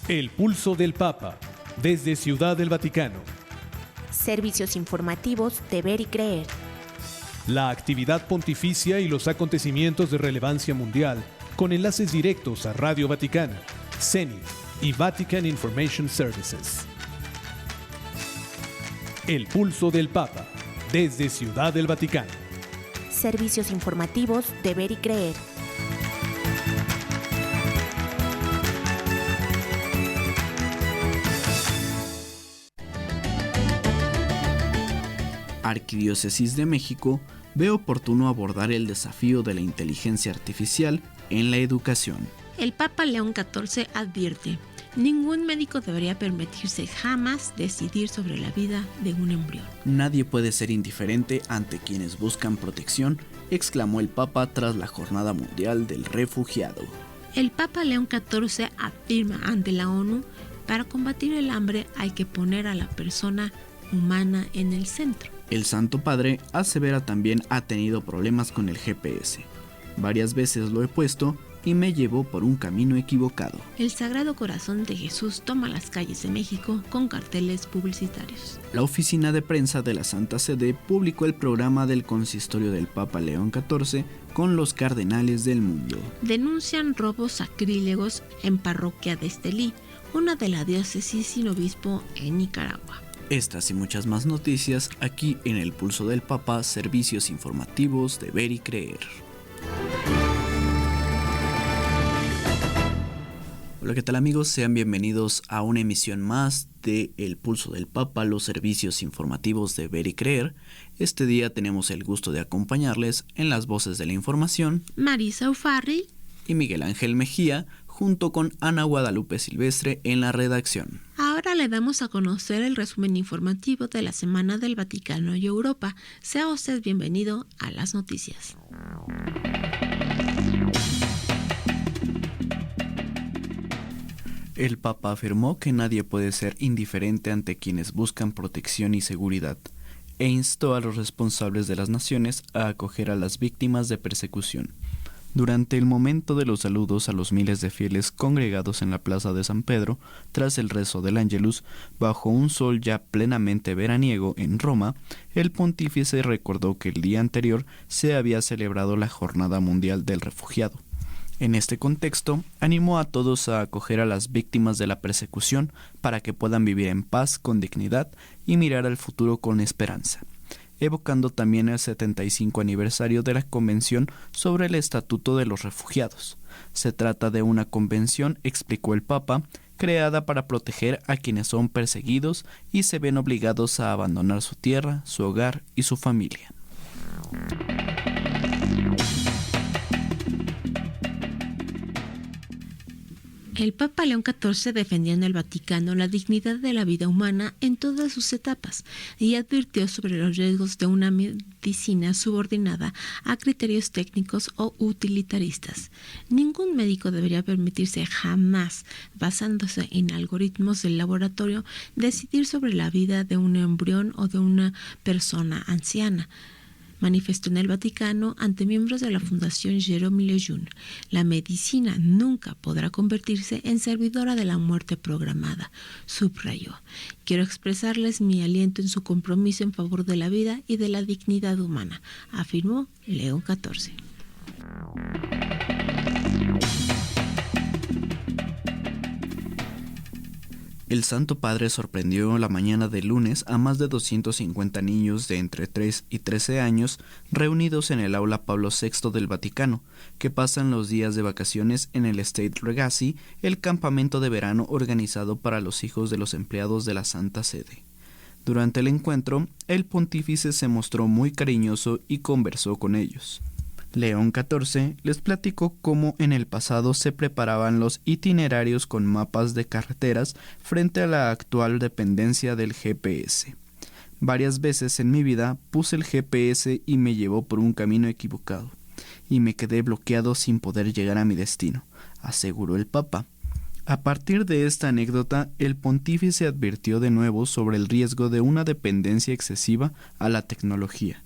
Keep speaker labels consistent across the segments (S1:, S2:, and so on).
S1: El pulso del Papa, desde Ciudad del Vaticano.
S2: Servicios informativos de Ver y Creer.
S1: La actividad pontificia y los acontecimientos de relevancia mundial, con enlaces directos a Radio Vaticana, CENI y Vatican Information Services. El pulso del Papa, desde Ciudad del Vaticano.
S2: Servicios informativos de Ver y Creer.
S3: Arquidiócesis de México ve oportuno abordar el desafío de la inteligencia artificial en la educación.
S4: El Papa León XIV advierte: ningún médico debería permitirse jamás decidir sobre la vida de un embrión.
S3: Nadie puede ser indiferente ante quienes buscan protección, exclamó el Papa tras la Jornada Mundial del Refugiado.
S4: El Papa León XIV afirma ante la ONU: para combatir el hambre hay que poner a la persona humana en el centro.
S3: El Santo Padre asevera también ha tenido problemas con el GPS. Varias veces lo he puesto y me llevó por un camino equivocado.
S4: El Sagrado Corazón de Jesús toma las calles de México con carteles publicitarios.
S3: La oficina de prensa de la Santa Sede publicó el programa del consistorio del Papa León XIV con los cardenales del mundo.
S4: Denuncian robos sacrílegos en parroquia de Estelí, una de la diócesis sin obispo en Nicaragua.
S3: Estas y muchas más noticias aquí en El Pulso del Papa, servicios informativos de Ver y Creer. Hola, ¿qué tal amigos? Sean bienvenidos a una emisión más de El Pulso del Papa, los servicios informativos de Ver y Creer. Este día tenemos el gusto de acompañarles en las voces de la información
S4: Marisa Ufarri
S3: y Miguel Ángel Mejía, junto con Ana Guadalupe Silvestre en la redacción.
S4: Ahora le damos a conocer el resumen informativo de la Semana del Vaticano y Europa. Sea usted bienvenido a las noticias.
S3: El Papa afirmó que nadie puede ser indiferente ante quienes buscan protección y seguridad, e instó a los responsables de las naciones a acoger a las víctimas de persecución. Durante el momento de los saludos a los miles de fieles congregados en la plaza de San Pedro, tras el rezo del Ángelus, bajo un sol ya plenamente veraniego en Roma, el pontífice recordó que el día anterior se había celebrado la Jornada Mundial del Refugiado. En este contexto, animó a todos a acoger a las víctimas de la persecución para que puedan vivir en paz, con dignidad y mirar al futuro con esperanza, evocando también el 75 aniversario de la Convención sobre el Estatuto de los Refugiados. Se trata de una convención, explicó el Papa, creada para proteger a quienes son perseguidos y se ven obligados a abandonar su tierra, su hogar y su familia.
S4: El Papa León XIV defendió en el Vaticano la dignidad de la vida humana en todas sus etapas y advirtió sobre los riesgos de una medicina subordinada a criterios técnicos o utilitaristas. Ningún médico debería permitirse jamás, basándose en algoritmos del laboratorio, decidir sobre la vida de un embrión o de una persona anciana, manifestó en el Vaticano ante miembros de la Fundación Jérôme Lejeune. La medicina nunca podrá convertirse en servidora de la muerte programada, subrayó. Quiero expresarles mi aliento en su compromiso en favor de la vida y de la dignidad humana, afirmó León XIV.
S3: El Santo Padre sorprendió la mañana del lunes a más de 250 niños de entre 3 y 13 años reunidos en el aula Pablo VI del Vaticano, que pasan los días de vacaciones en el State Legacy, el campamento de verano organizado para los hijos de los empleados de la Santa Sede. Durante el encuentro, el pontífice se mostró muy cariñoso y conversó con ellos. León XIV les platicó cómo en el pasado se preparaban los itinerarios con mapas de carreteras frente a la actual dependencia del GPS. Varias veces en mi vida puse el GPS y me llevó por un camino equivocado, y me quedé bloqueado sin poder llegar a mi destino, aseguró el Papa. A partir de esta anécdota, el pontífice advirtió de nuevo sobre el riesgo de una dependencia excesiva a la tecnología.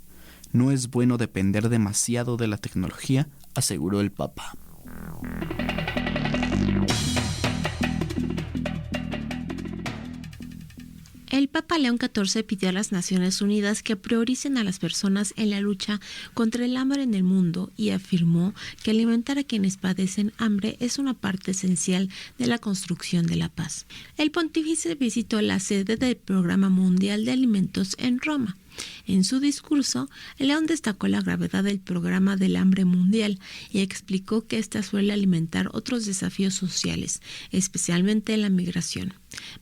S3: No es bueno depender demasiado de la tecnología, aseguró el Papa.
S4: El Papa León XIV pidió a las Naciones Unidas que prioricen a las personas en la lucha contra el hambre en el mundo y afirmó que alimentar a quienes padecen hambre es una parte esencial de la construcción de la paz. El pontífice visitó la sede del Programa Mundial de Alimentos en Roma. En su discurso, León destacó la gravedad del problema del hambre mundial y explicó que ésta suele alimentar otros desafíos sociales, especialmente la migración.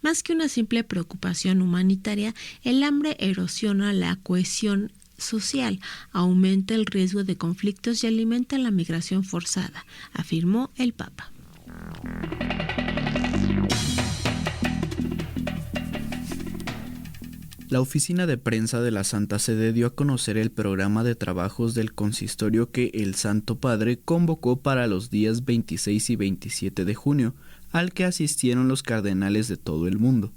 S4: Más que una simple preocupación humanitaria, el hambre erosiona la cohesión social, aumenta el riesgo de conflictos y alimenta la migración forzada, afirmó el Papa.
S3: La oficina de prensa de la Santa Sede dio a conocer el programa de trabajos del consistorio que el Santo Padre convocó para los días 26 y 27 de junio, al que asistieron los cardenales de todo el mundo.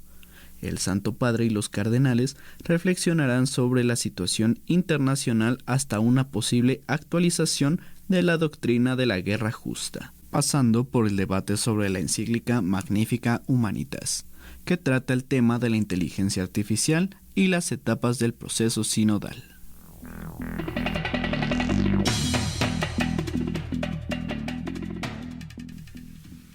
S3: El Santo Padre y los cardenales reflexionarán sobre la situación internacional hasta una posible actualización de la doctrina de la guerra justa, pasando por el debate sobre la encíclica Magnificat Humanitas, que trata el tema de la inteligencia artificial y las etapas del proceso sinodal.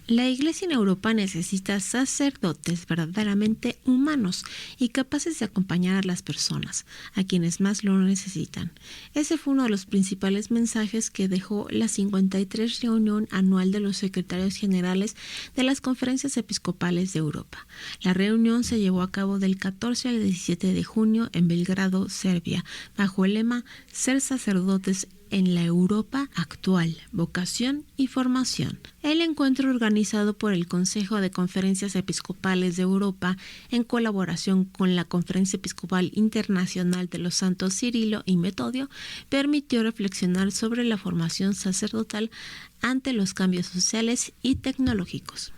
S4: La Iglesia en Europa necesita sacerdotes verdaderamente humanos y capaces de acompañar a las personas, a quienes más lo necesitan. Ese fue uno de los principales mensajes que dejó la 53 reunión anual de los secretarios generales de las conferencias episcopales de Europa. La reunión se llevó a cabo del 14 al 17 de junio en Belgrado, Serbia, bajo el lema Ser sacerdotes en la Europa actual, vocación y formación. El encuentro, organizado por el Consejo de Conferencias Episcopales de Europa en colaboración con la Conferencia Episcopal Internacional de los Santos Cirilo y Metodio, permitió reflexionar sobre la formación sacerdotal ante los cambios sociales y tecnológicos.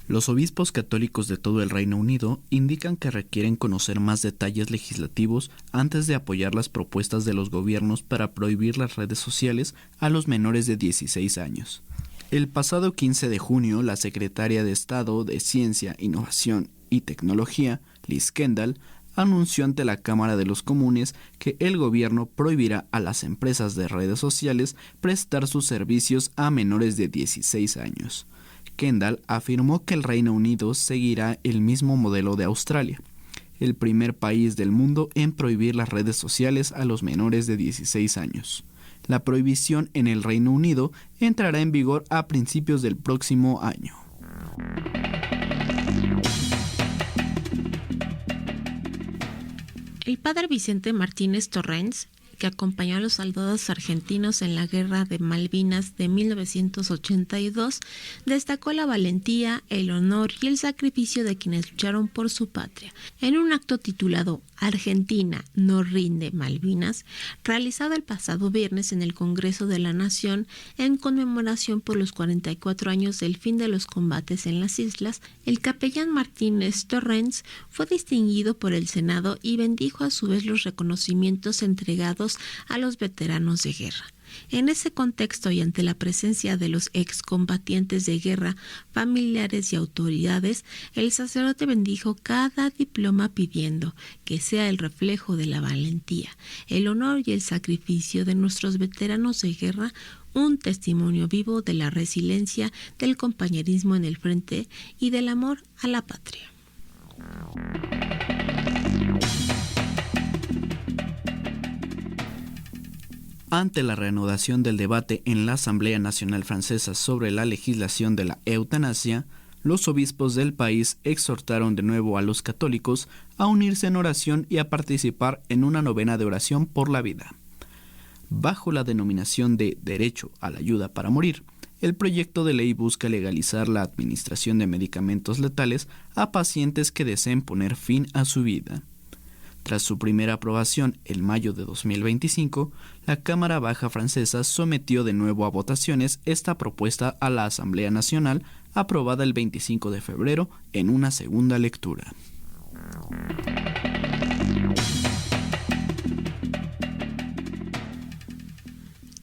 S3: Los obispos católicos de todo el Reino Unido indican que requieren conocer más detalles legislativos antes de apoyar las propuestas de los gobiernos para prohibir las redes sociales a los menores de 16 años. El pasado 15 de junio, la secretaria de Estado de Ciencia, Innovación y Tecnología, Liz Kendall, anunció ante la Cámara de los Comunes que el gobierno prohibirá a las empresas de redes sociales prestar sus servicios a menores de 16 años. Kendall afirmó que el Reino Unido seguirá el mismo modelo de Australia, el primer país del mundo en prohibir las redes sociales a los menores de 16 años. La prohibición en el Reino Unido entrará en vigor a principios del próximo año.
S4: El padre Vicente Martínez Torrens, que acompañó a los soldados argentinos en la Guerra de Malvinas de 1982, destacó la valentía, el honor y el sacrificio de quienes lucharon por su patria. En un acto titulado Argentina no rinde Malvinas, realizado el pasado viernes en el Congreso de la Nación en conmemoración por los 44 años del fin de los combates en las islas, el capellán Martínez Torrens fue distinguido por el Senado y bendijo a su vez los reconocimientos entregados a los veteranos de guerra. En ese contexto y ante la presencia de los excombatientes de guerra, familiares y autoridades, el sacerdote bendijo cada diploma pidiendo que sea el reflejo de la valentía, el honor y el sacrificio de nuestros veteranos de guerra, un testimonio vivo de la resiliencia, del compañerismo en el frente y del amor a la patria.
S3: Ante la reanudación del debate en la Asamblea Nacional Francesa sobre la legislación de la eutanasia, los obispos del país exhortaron de nuevo a los católicos a unirse en oración y a participar en una novena de oración por la vida. Bajo la denominación de Derecho a la Ayuda para Morir, el proyecto de ley busca legalizar la administración de medicamentos letales a pacientes que deseen poner fin a su vida. Tras su primera aprobación en mayo de 2025, la Cámara Baja francesa sometió de nuevo a votaciones esta propuesta a la Asamblea Nacional, aprobada el 25 de febrero en una segunda lectura.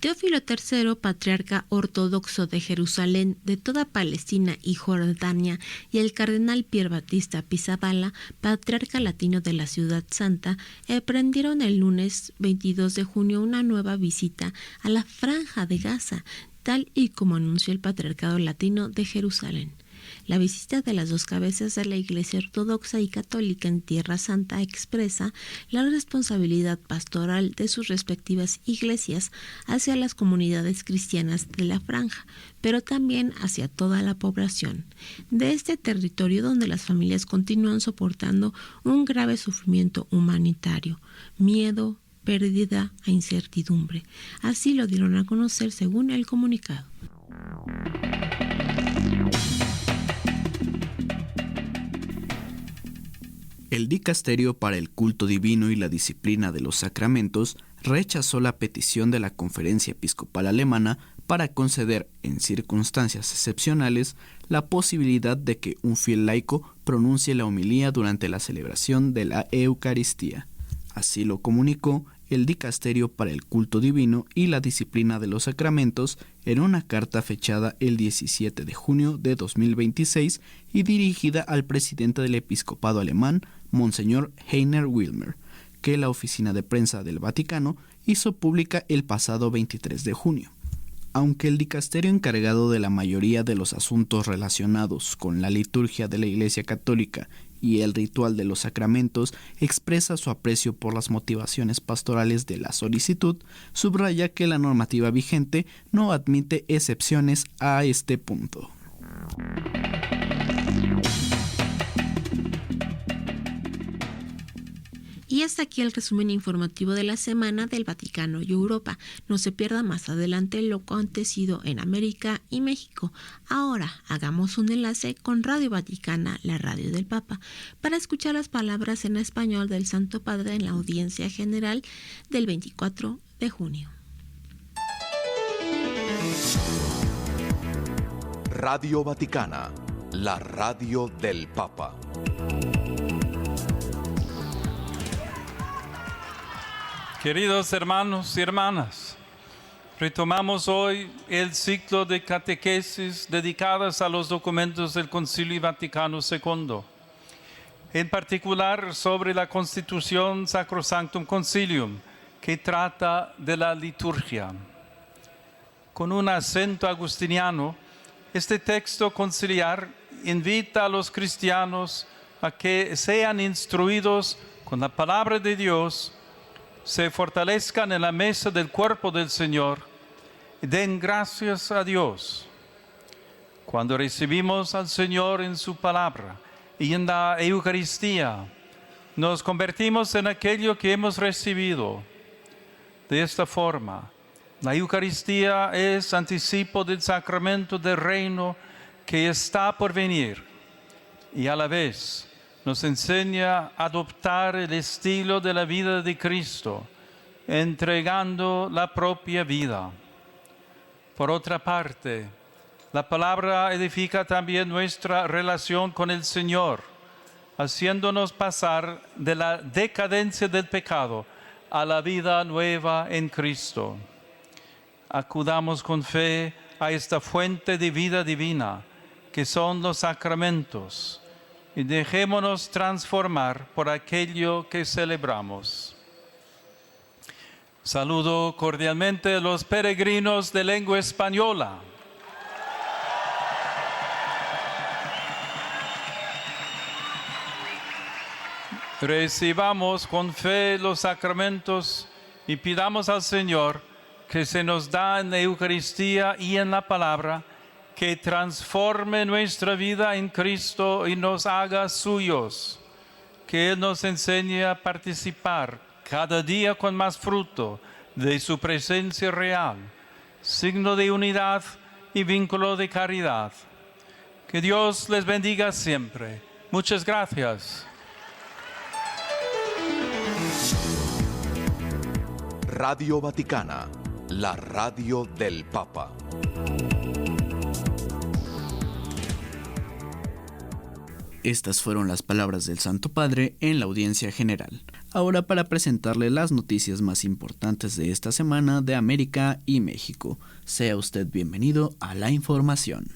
S4: Teófilo III, patriarca ortodoxo de Jerusalén, de toda Palestina y Jordania, y el cardenal Pier Battista Pizzaballa, patriarca latino de la Ciudad Santa, emprendieron el lunes 22 de junio una nueva visita a la Franja de Gaza, tal y como anunció el Patriarcado Latino de Jerusalén. La visita de las dos cabezas de la Iglesia Ortodoxa y Católica en Tierra Santa expresa la responsabilidad pastoral de sus respectivas iglesias hacia las comunidades cristianas de la franja, pero también hacia toda la población de este territorio donde las familias continúan soportando un grave sufrimiento humanitario, miedo, pérdida e incertidumbre. Así lo dieron a conocer según el comunicado.
S3: El Dicasterio para el Culto Divino y la Disciplina de los Sacramentos rechazó la petición de la Conferencia Episcopal Alemana para conceder, en circunstancias excepcionales, la posibilidad de que un fiel laico pronuncie la homilía durante la celebración de la Eucaristía. Así lo comunicó el Dicasterio para el Culto Divino y la Disciplina de los Sacramentos en una carta fechada el 17 de junio de 2026 y dirigida al presidente del Episcopado alemán, Monseñor Heiner Wilmer, que la oficina de prensa del Vaticano hizo pública el pasado 23 de junio. Aunque el dicasterio encargado de la mayoría de los asuntos relacionados con la liturgia de la Iglesia Católica y el ritual de los sacramentos expresa su aprecio por las motivaciones pastorales de la solicitud, subraya que la normativa vigente no admite excepciones a este punto.
S4: Y hasta aquí el resumen informativo de la semana del Vaticano y Europa. No se pierda más adelante lo acontecido en América y México. Ahora hagamos un enlace con Radio Vaticana, la radio del Papa, para escuchar las palabras en español del Santo Padre en la audiencia general del 24 de junio.
S5: Radio Vaticana, la radio del Papa.
S6: Queridos hermanos y hermanas, retomamos hoy el ciclo de catequesis dedicadas a los documentos del Concilio Vaticano II, en particular sobre la Constitución Sacrosanctum Concilium, que trata de la liturgia. Con un acento agustiniano, este texto conciliar invita a los cristianos a que sean instruidos con la palabra de Dios, se fortalezcan en la mesa del cuerpo del Señor y den gracias a Dios. Cuando recibimos al Señor en su palabra y en la Eucaristía, nos convertimos en aquello que hemos recibido. De esta forma, la Eucaristía es anticipo del sacramento del reino que está por venir y a la vez nos enseña a adoptar el estilo de la vida de Cristo, entregando la propia vida. Por otra parte, la palabra edifica también nuestra relación con el Señor, haciéndonos pasar de la decadencia del pecado a la vida nueva en Cristo. Acudamos con fe a esta fuente de vida divina, que son los sacramentos, y dejémonos transformar por aquello que celebramos. Saludo cordialmente a los peregrinos de lengua española. Recibamos con fe los sacramentos y pidamos al Señor que se nos da en la Eucaristía y en la palabra, que transforme nuestra vida en Cristo y nos haga suyos, que Él nos enseñe a participar cada día con más fruto de su presencia real, signo de unidad y vínculo de caridad. Que Dios les bendiga siempre. Muchas gracias.
S5: Radio Vaticana, la radio del Papa.
S3: Estas fueron las palabras del Santo Padre en la audiencia general. ahora para presentarle las noticias más importantes de esta semana de América y México. Sea usted bienvenido a la información.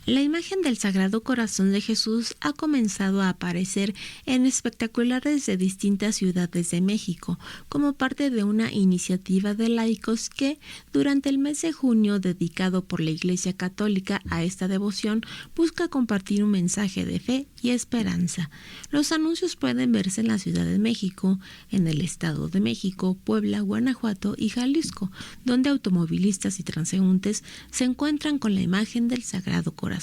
S4: La imagen del Sagrado Corazón de Jesús ha comenzado a aparecer en espectaculares de distintas ciudades de México, como parte de una iniciativa de laicos que, durante el mes de junio dedicado por la Iglesia Católica a esta devoción, busca compartir un mensaje de fe y esperanza. Los anuncios pueden verse en la Ciudad de México, en el Estado de México, Puebla, Guanajuato y Jalisco, donde automovilistas y transeúntes se encuentran con la imagen del Sagrado Corazón,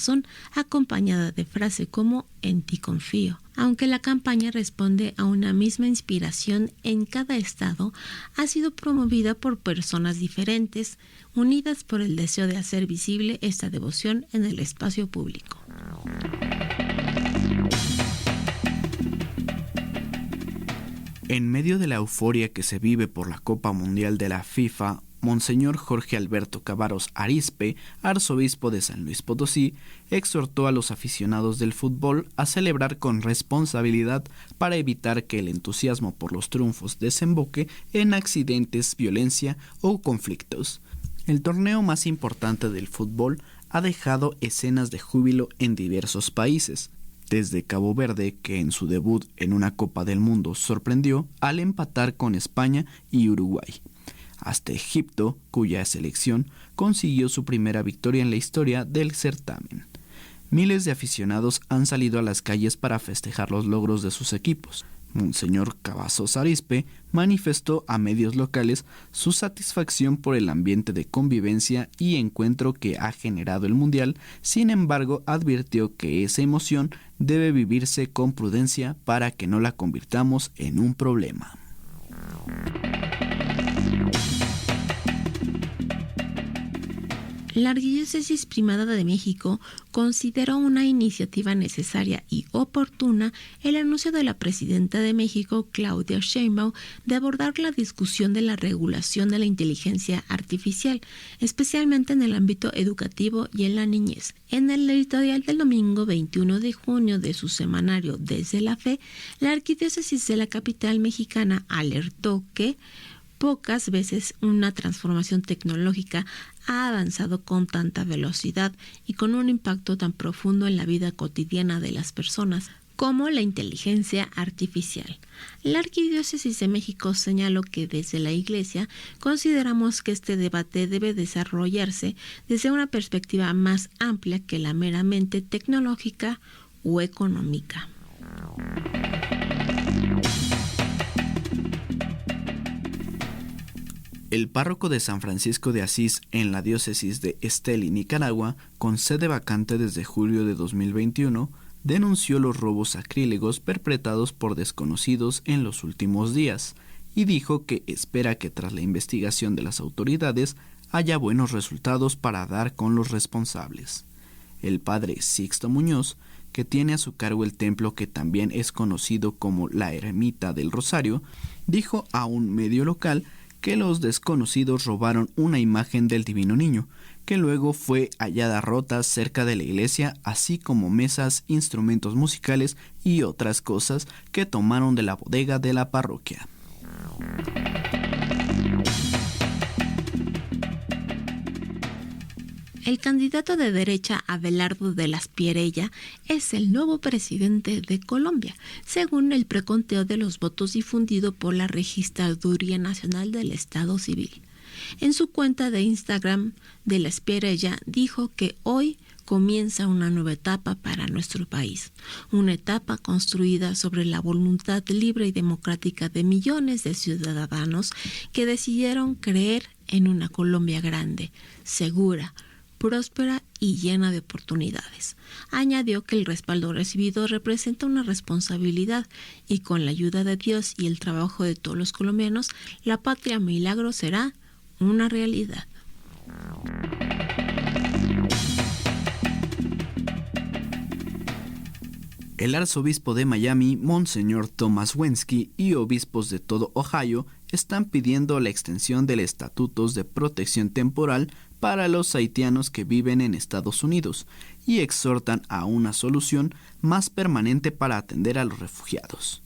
S4: acompañada de frases como "en ti confío". Aunque la campaña responde a una misma inspiración en cada estado, ha sido promovida por personas diferentes, unidas por el deseo de hacer visible esta devoción en el espacio público.
S3: En medio de la euforia que se vive por la Copa Mundial de la FIFA, Monseñor Jorge Alberto Cavaros Arizpe, arzobispo de San Luis Potosí, exhortó a los aficionados del fútbol a celebrar con responsabilidad para evitar que el entusiasmo por los triunfos desemboque en accidentes, violencia o conflictos. El torneo más importante del fútbol ha dejado escenas de júbilo en diversos países, desde Cabo Verde, que en su debut en una Copa del Mundo sorprendió al empatar con España y Uruguay, hasta Egipto, cuya selección consiguió su primera victoria en la historia del certamen. Miles de aficionados han salido a las calles para festejar los logros de sus equipos. Monseñor Cavazos Arizpe manifestó a medios locales su satisfacción por el ambiente de convivencia y encuentro que ha generado el Mundial. Sin embargo, advirtió que esa emoción debe vivirse con prudencia para que no la convirtamos en un problema.
S4: La Arquidiócesis Primada de México consideró una iniciativa necesaria y oportuna el anuncio de la presidenta de México, Claudia Sheinbaum, de abordar la discusión de la regulación de la inteligencia artificial, especialmente en el ámbito educativo y en la niñez. En el editorial del domingo 21 de junio de su semanario Desde la Fe, la Arquidiócesis de la capital mexicana alertó que pocas veces una transformación tecnológica ha avanzado con tanta velocidad y con un impacto tan profundo en la vida cotidiana de las personas como la inteligencia artificial. La Arquidiócesis de México señaló que desde la Iglesia consideramos que este debate debe desarrollarse desde una perspectiva más amplia que la meramente tecnológica o económica.
S3: El párroco de San Francisco de Asís en la diócesis de Estelí, Nicaragua, con sede vacante desde julio de 2021, denunció los robos sacrílegos perpetrados por desconocidos en los últimos días y dijo que espera que tras la investigación de las autoridades haya buenos resultados para dar con los responsables. El padre Sixto Muñoz, que tiene a su cargo el templo que también es conocido como la Ermita del Rosario, dijo a un medio local que los desconocidos robaron una imagen del Divino Niño, que luego fue hallada rota cerca de la iglesia, así como mesas, instrumentos musicales y otras cosas que tomaron de la bodega de la parroquia.
S4: El candidato de derecha Abelardo de las Pierella es el nuevo presidente de Colombia, según el preconteo de los votos difundido por la Registraduría Nacional del Estado Civil. En su cuenta de Instagram, de las Pierella dijo que hoy comienza una nueva etapa para nuestro país, una etapa construida sobre la voluntad libre y democrática de millones de ciudadanos que decidieron creer en una Colombia grande, segura, próspera y llena de oportunidades. Añadió que el respaldo recibido representa una responsabilidad y con la ayuda de Dios y el trabajo de todos los colombianos, la patria milagro será una realidad.
S3: El arzobispo de Miami, Monseñor Thomas Wensky, y obispos de todo Ohio están pidiendo la extensión de los estatutos de protección temporal para los haitianos que viven en Estados Unidos y exhortan a una solución más permanente para atender a los refugiados.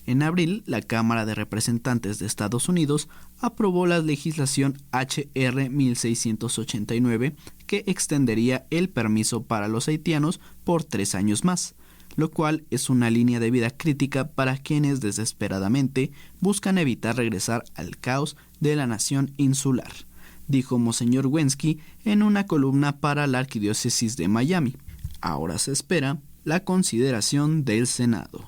S3: En abril, la Cámara de Representantes de Estados Unidos aprobó la legislación H.R. 1689 que extendería el permiso para los haitianos por 3 años más, lo cual es una línea de vida crítica para quienes desesperadamente buscan evitar regresar al caos de la nación insular, dijo Monseñor Wensky en una columna para la Arquidiócesis de Miami. Ahora se espera la consideración del Senado.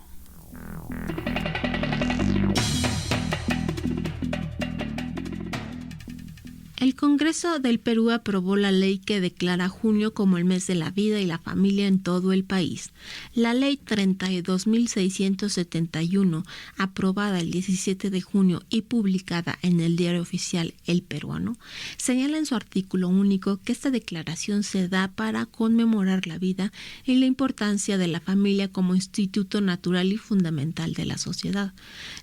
S4: El Congreso del Perú aprobó la ley que declara junio como el mes de la vida y la familia en todo el país. La Ley 32.671, aprobada el 17 de junio y publicada en el Diario Oficial El Peruano, señala en su artículo único que esta declaración se da para conmemorar la vida y la importancia de la familia como instituto natural y fundamental de la sociedad.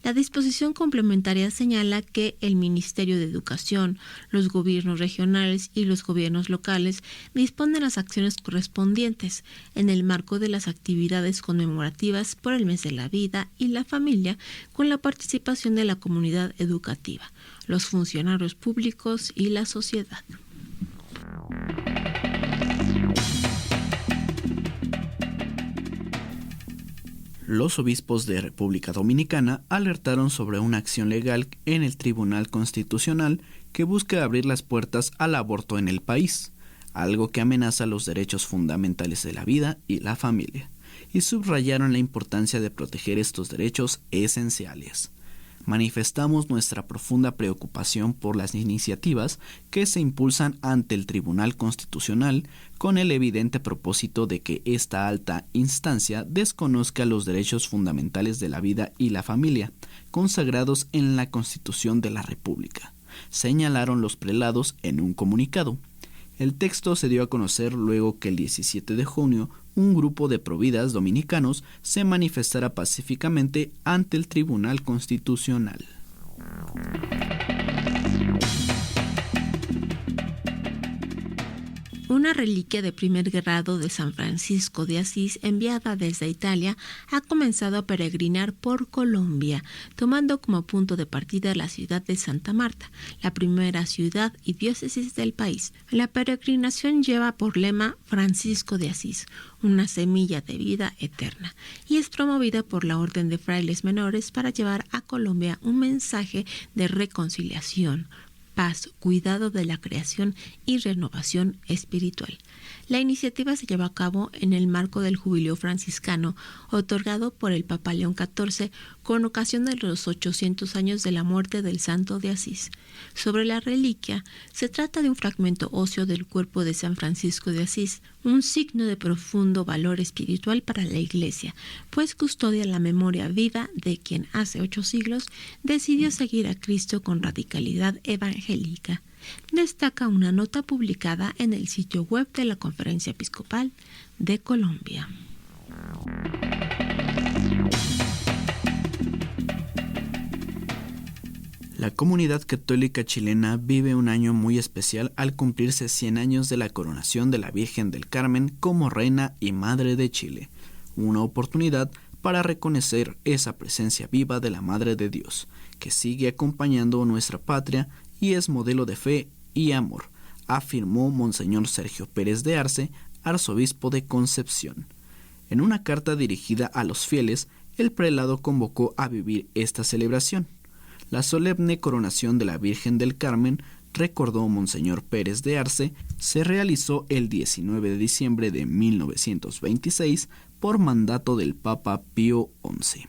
S4: La disposición complementaria señala que el Ministerio de Educación, los gobiernos regionales y los gobiernos locales disponen las acciones correspondientes en el marco de las actividades conmemorativas por el mes de la vida y la familia, con la participación de la comunidad educativa, los funcionarios públicos y la sociedad.
S3: Los obispos de República Dominicana alertaron sobre una acción legal en el Tribunal Constitucional que busca abrir las puertas al aborto en el país, algo que amenaza los derechos fundamentales de la vida y la familia, y subrayaron la importancia de proteger estos derechos esenciales. Manifestamos nuestra profunda preocupación por las iniciativas que se impulsan ante el Tribunal Constitucional con el evidente propósito de que esta alta instancia desconozca los derechos fundamentales de la vida y la familia, consagrados en la Constitución de la República, señalaron los prelados en un comunicado. El texto se dio a conocer luego que el 17 de junio un grupo de providas dominicanos se manifestara pacíficamente ante el Tribunal Constitucional.
S4: Una reliquia de primer grado de San Francisco de Asís, enviada desde Italia, ha comenzado a peregrinar por Colombia, tomando como punto de partida la ciudad de Santa Marta, la primera ciudad y diócesis del país. La peregrinación lleva por lema Francisco de Asís, una semilla de vida eterna, y es promovida por la Orden de Frailes Menores para llevar a Colombia un mensaje de reconciliación, paz, cuidado de la creación y renovación espiritual. La iniciativa se lleva a cabo en el marco del Jubileo Franciscano, otorgado por el Papa León XIV con ocasión de los 800 años de la muerte del Santo de Asís. Sobre la reliquia, se trata de un fragmento óseo del cuerpo de San Francisco de Asís, un signo de profundo valor espiritual para la Iglesia, pues custodia la memoria viva de quien hace 8 siglos decidió seguir a Cristo con radicalidad evangélica. Destaca una nota publicada en el sitio web de la Conferencia Episcopal de Colombia.
S3: La comunidad católica chilena vive un año muy especial al cumplirse 100 años de la coronación de la Virgen del Carmen como Reina y Madre de Chile, una oportunidad para reconocer esa presencia viva de la Madre de Dios, que sigue acompañando a nuestra patria y es modelo de fe y amor, afirmó Monseñor Sergio Pérez de Arce, arzobispo de Concepción. En una carta dirigida a los fieles, el prelado convocó a vivir esta celebración. La solemne coronación de la Virgen del Carmen, recordó Monseñor Pérez de Arce, se realizó el 19 de diciembre de 1926 por mandato del Papa Pío XI.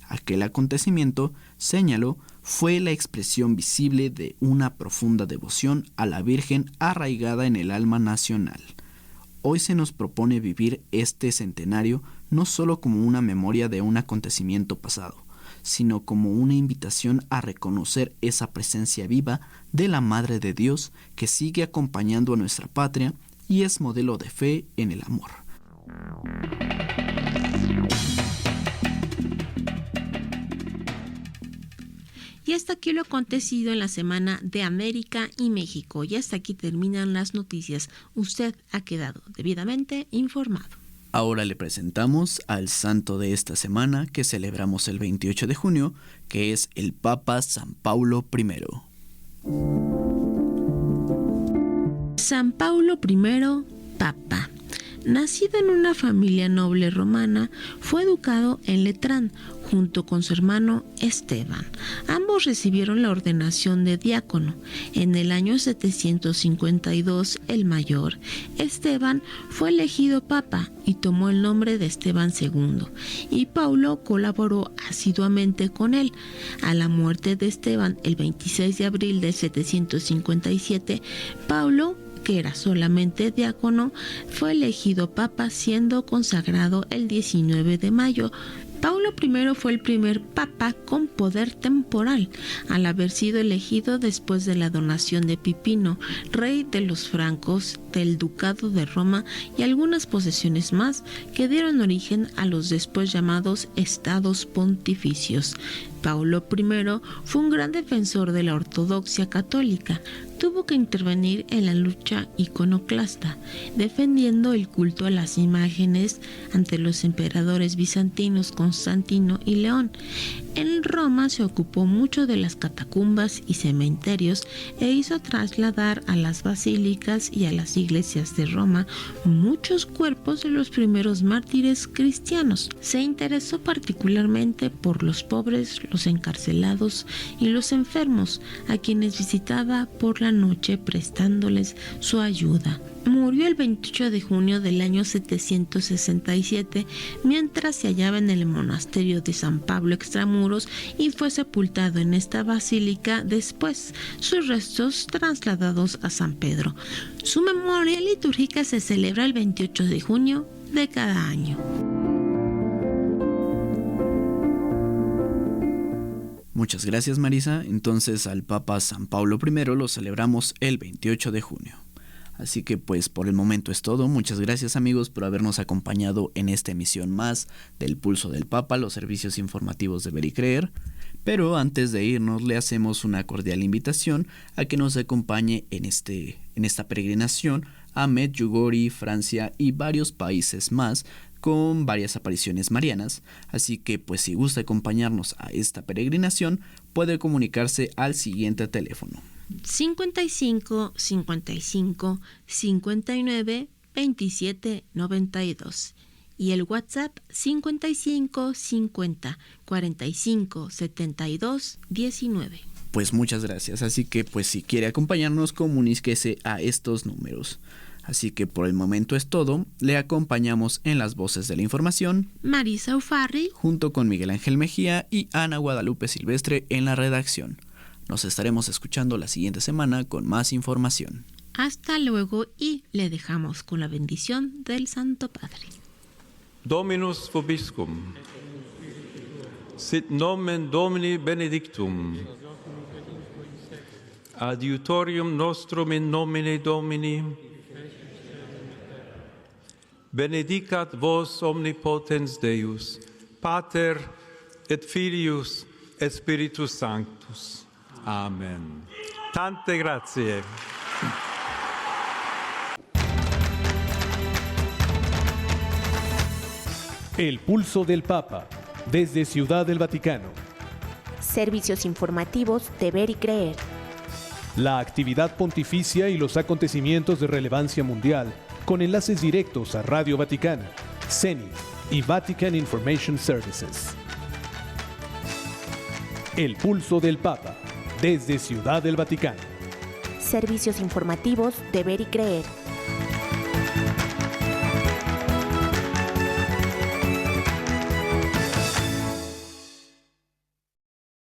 S3: Aquel acontecimiento, señaló, fue la expresión visible de una profunda devoción a la Virgen arraigada en el alma nacional. Hoy se nos propone vivir este centenario no solo como una memoria de un acontecimiento pasado, sino como una invitación a reconocer esa presencia viva de la Madre de Dios que sigue acompañando a nuestra patria y es modelo de fe en el amor.
S4: Y hasta aquí lo acontecido en la semana de América y México. Y hasta aquí terminan las noticias. Usted ha quedado debidamente informado.
S3: Ahora le presentamos al santo de esta semana que celebramos el 28 de junio, que es el Papa San Paulo I.
S4: San Paulo I, Papa. Nacido en una familia noble romana, fue educado en Letrán junto con su hermano Esteban. Ambos recibieron la ordenación de diácono. En el año 752, el mayor, Esteban, fue elegido papa y tomó el nombre de Esteban II, y Paulo colaboró asiduamente con él. A la muerte de Esteban, el 26 de abril de 757, Paulo, que era solamente diácono, fue elegido papa, siendo consagrado el 19 de mayo. Paulo I fue el primer papa con poder temporal, al haber sido elegido después de la donación de Pipino, rey de los francos, del ducado de Roma y algunas posesiones más que dieron origen a los después llamados estados pontificios. Paulo I fue un gran defensor de la ortodoxia católica. Tuvo que intervenir en la lucha iconoclasta, defendiendo el culto a las imágenes ante los emperadores bizantinos Constantino y León. En Roma se ocupó mucho de las catacumbas y cementerios e hizo trasladar a las basílicas y a las iglesias de Roma muchos cuerpos de los primeros mártires cristianos. Se interesó particularmente por los pobres, los encarcelados y los enfermos, a quienes visitaba por la noche prestándoles su ayuda. Murió el 28 de junio del año 767 mientras se hallaba en el monasterio de San Pablo Extramuros y fue sepultado en esta basílica, después sus restos trasladados a San Pedro. Su memoria litúrgica se celebra el 28 de junio de cada año.
S3: Muchas gracias, Marisa. Entonces al Papa San Paulo I lo celebramos el 28 de junio. Así que pues por el momento es todo. Muchas gracias, amigos, por habernos acompañado en esta emisión más del Pulso del Papa, los servicios informativos de Ver y Creer. Pero antes de irnos le hacemos una cordial invitación a que nos acompañe en esta peregrinación a Medjugorje, Francia y varios países más, con varias apariciones marianas. Así que pues si gusta acompañarnos a esta peregrinación, puede comunicarse al siguiente teléfono:
S4: 55 55 59 27 92 y el WhatsApp 55 50 45 72 19.
S3: Pues muchas gracias. Así que pues si quiere acompañarnos, comuníquese a estos números. Así que por el momento es todo. Le acompañamos en las voces de la información
S4: Marisa Ufarri,
S3: junto con Miguel Ángel Mejía y Ana Guadalupe Silvestre en la redacción. Nos estaremos escuchando la siguiente semana con más información.
S4: Hasta luego y le dejamos con la bendición del Santo Padre.
S6: Dominus vobiscum. Sit nomen Domini benedictum. Adiutorium nostrum in nomine Domini. Benedicat vos omnipotens Deus, Pater et Filius et Spiritus Sanctus. Amen. Tante grazie.
S1: El Pulso del Papa, desde Ciudad del Vaticano.
S2: Servicios informativos de Ver y Creer.
S1: La actividad pontificia y los acontecimientos de relevancia mundial, con enlaces directos a Radio Vaticana, Zenith y Vatican Information Services. El Pulso del Papa, desde Ciudad del Vaticano.
S2: Servicios informativos de Ver y Creer.